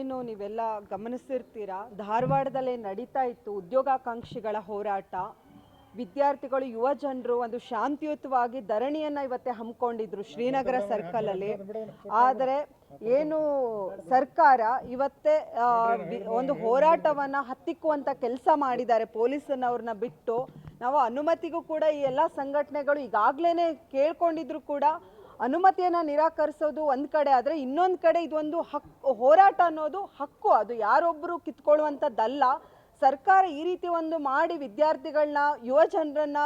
ಏನು ನೀವೆಲ್ಲ ಗಮನಿಸಿರ್ತೀರಾ, ಧಾರವಾಡದಲ್ಲೇ ನಡೀತಾ ಇತ್ತು ಉದ್ಯೋಗಾಕಾಂಕ್ಷಿಗಳ ಹೋರಾಟ. ವಿದ್ಯಾರ್ಥಿಗಳು, ಯುವ ಜನರು ಒಂದು ಶಾಂತಿಯುತವಾಗಿ ಧರಣಿಯನ್ನ ಇವತ್ತೇ ಹಮ್ಮಿಕೊಂಡಿದ್ರು ಶ್ರೀನಗರ ಸರ್ಕಲ್ ಅಲ್ಲಿ. ಆದರೆ ಏನು ಸರ್ಕಾರ ಇವತ್ತೇ ಒಂದು ಹೋರಾಟವನ್ನ ಹತ್ತಿಕ್ಕುವಂತ ಕೆಲಸ ಮಾಡಿದ್ದಾರೆ ಪೊಲೀಸನವ್ರನ್ನ ಬಿಟ್ಟು. ನಾವು ಅನುಮತಿಗೂ ಕೂಡ ಈ ಎಲ್ಲ ಸಂಘಟನೆಗಳು ಈಗಾಗ್ಲೇನೆ ಕೇಳ್ಕೊಂಡಿದ್ರು ಕೂಡ ಅನುಮತಿಯನ್ನ ನಿರಾಕರಿಸೋದು ಒಂದ್ ಕಡೆ ಆದ್ರೆ, ಇನ್ನೊಂದ್ ಕಡೆ ಇದೊಂದು ಹೋರಾಟ ಅನ್ನೋದು ಹಕ್ಕು, ಅದು ಯಾರೊಬ್ರು ಕಿತ್ಕೊಳ್ಳುವಂಥದ್ದಲ್ಲ. ಸರ್ಕಾರ ಈ ರೀತಿ ಒಂದು ಮಾಡಿ ವಿದ್ಯಾರ್ಥಿಗಳನ್ನ, ಯುವ ಜನರನ್ನ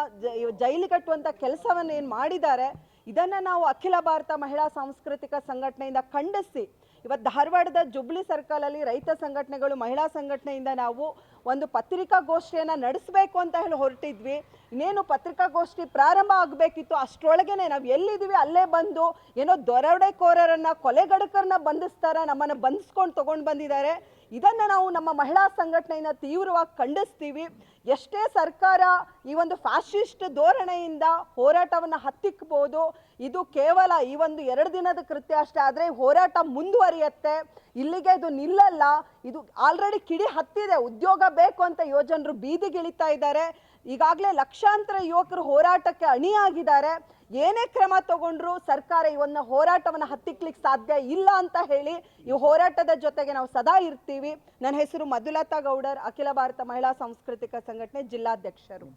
ಜೈಲಿಗೆ ಕಟ್ಟುವಂತ ಕೆಲಸವನ್ನ ಏನ್ ಮಾಡಿದ್ದಾರೆ, ಇದನ್ನ ನಾವು ಅಖಿಲ ಭಾರತ ಮಹಿಳಾ ಸಾಂಸ್ಕೃತಿಕ ಸಂಘಟನೆಯಿಂದ ಖಂಡಿಸಿ ಇವತ್ತು ಧಾರವಾಡದ ಜುಬ್ಲಿ ಸರ್ಕಲ್ ಅಲ್ಲಿ ರೈತ ಸಂಘಟನೆಗಳು, ಮಹಿಳಾ ಸಂಘಟನೆಯಿಂದ ನಾವು ಒಂದು ಪತ್ರಿಕಾಗೋಷ್ಠಿಯನ್ನ ನಡೆಸಬೇಕು ಅಂತ ಹೇಳಿ ಹೊರಟಿದ್ವಿ. ಇನ್ನೇನು ಪತ್ರಿಕಾಗೋಷ್ಠಿ ಪ್ರಾರಂಭ ಆಗಬೇಕಿತ್ತು, ಅಷ್ಟರೊಳಗೇನೆ ನಾವು ಎಲ್ಲಿದ್ದೀವಿ ಅಲ್ಲೇ ಬಂದು ಏನೋ ದರೋಡೆಕೋರರನ್ನ, ಕೊಲೆಗಡಕರನ್ನ ಬಂಧಿಸ್ತಾರ, ನಮ್ಮನ್ನ ಬಂಧಿಸ್ಕೊಂಡು ತಗೊಂಡು ಬಂದಿದ್ದಾರೆ. ಇದನ್ನ ನಾವು ನಮ್ಮ ಮಹಿಳಾ ಸಂಘಟನೆಯಿಂದ ತೀವ್ರವಾಗಿ ಖಂಡಿಸ್ತೀವಿ. ಎಷ್ಟೇ ಸರ್ಕಾರ ಈ ಒಂದು ಫ್ಯಾಸಿಸ್ಟ್ ಧೋರಣೆಯಿಂದ ಹೋರಾಟವನ್ನ ಹತ್ತಿಕ್ಕಬಹುದು, ಇದು ಕೇವಲ ಈ ಒಂದು 2 ದಿನದ ಕೃತ್ಯ ಅಷ್ಟೇ, ಆದ್ರೆ ಹೋರಾಟ ಮುಂದುವರಿಯುತ್ತೆ, ಇಲ್ಲಿಗೆ ಇದು ನಿಲ್ಲಲ್ಲ. ಇದು ಆಲ್ರೆಡಿ ಕಿಡಿ ಹತ್ತಿದೆ, ಉದ್ಯೋಗ ಬೇಕು ಅಂತ ಯುವಜನರು ಬೀದಿಗಿಳಿತಾ ಇದ್ದಾರೆ. ಈಗಾಗಲೇ ಲಕ್ಷಾಂತರ ಯುವಕರು ಹೋರಾಟಕ್ಕೆ ಅಣಿಯಾಗಿದ್ದಾರೆ. ಏನೇ ಕ್ರಮ ತಗೊಂಡ್ರು ಸರ್ಕಾರ ಈ ಒಂದು ಹೋರಾಟವನ್ನು ಹತ್ತಿಕ್ಲಿಕ್ಕೆ ಸಾಧ್ಯ ಇಲ್ಲ ಅಂತ ಹೇಳಿ ಈ ಹೋರಾಟದ ಜೊತೆಗೆ ನಾವು ಸದಾ ಇರ್ತೀವಿ. ನನ್ನ ಹೆಸರು ಮಧುಲತಾ ಗೌಡರ್, ಅಖಿಲ ಭಾರತ ಮಹಿಳಾ ಸಾಂಸ್ಕೃತಿಕ ಸಂಘಟನೆ ಜಿಲ್ಲಾಧ್ಯಕ್ಷರು.